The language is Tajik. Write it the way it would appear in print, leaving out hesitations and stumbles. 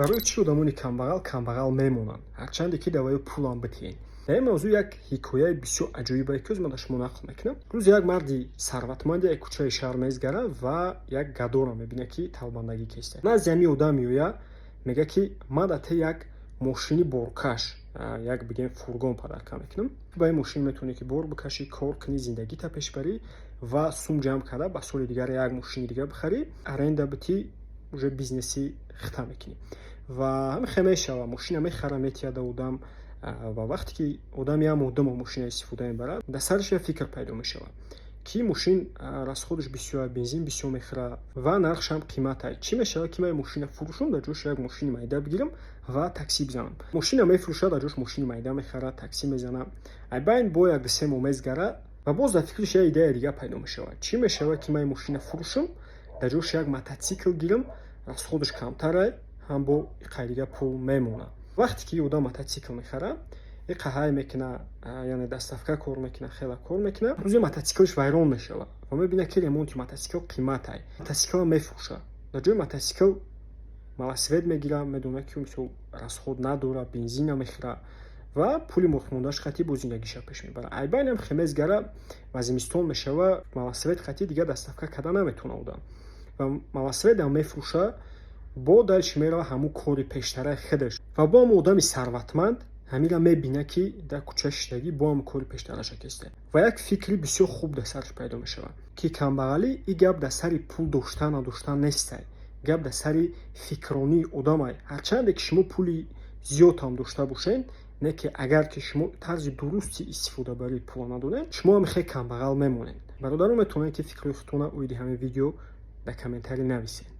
барои чӣ одамони камбағал мемонанд, ҳарчанде ки давои пулам битиҳен? дар ин мавзӯъ як ҳикояи бисёр аҷоибае ки ӯз ман ба шумо нақл мекунам. рӯз як марди сарватманде як кӯчаи шаҳр мезгарад ва як гадоро мебинад ки талбандагӣ кестад. назди ҳамин одам меояд, мегӯяд ки ман дар те як мошини боркаш, як бигем фургон падарка мекунам. ба ин мошин метавонӣ ки бор бикашӣ, кор кунӣ, зиндагита пеш барӣ ва сум ҷамъ карда ба соли дигар як мошини дигар бихарӣ, аренда битӣ, уже бизнеси хита мекунӣ. ва ҳамин хел мешава, мошина мехара, метиҳада одам ва вақте ки одам як муддамо мошина истифода мебарад, дар сараш як фикр пайдо мешавад ки мошин расходаш бисёр, бензин бисёр мехӯрад ва нархшам қиматае. чӣ мешавад ки ман мошина фурӯшам, дар ҷош як мошини майда бигирам ва таксӣ бизанам. мошина мефурӯшад, дар ҷош мошини майда мехарад, таксӣ мезанам. айбайн бо 1-2 моҳ мезгарад ва боз дар фикраш як идеяи дигар пайдо мешавад. чӣ мешавад ки ман мошина фурӯшам, дар ҷош як мототсикл гирам, расходаш камтаре, ҳам бо иқайдига пул мемонад. вақте ки одам мототсикл мехарад, иқаҳай мекуна, яъне доставка кор мекуна, хела кор мекуна, рӯзи мототсиклаш вайрон мешавад ва мебинад ки ремонти мототсикл қиматае. мототсиклам мефурӯшад. дар ҷои мототсикл велосипед мегирад, медонад ки мисол расход надорад, бензин намехӯрад ва пули мохмондааш қатъи бо зиндагиша пеш мебарад. айбайн ҳам хемезгара ва зимистон мешава, велосипед қатъи дигар доставка карда наметавонад одам ва велосипедам мефурӯшад, бо далш мерава ҳамун кори пештараи худаш ва бо ҳамун одами сарватманд ҳамира мебинад ки дар кӯчаи шиштагӣ бо ҳамун кори пештараша кестад ва як фикри бисёр хуб дар сараш пайдо мешавад ки камбағалӣ и гап дар сари пул доштан надоштан нестай, гап дар сари фикронии одамай. ҳарчанде ки шумо пули зиёд ҳам дошта бошед, не ки агар ки шумо тарзи дурусти истифодабарии пула надонед, шумо ҳам хеле камбағал мемонед. бародарон метавонед ки фикрҳои худтона оиди ҳамин видео дар комментарӣ нависед.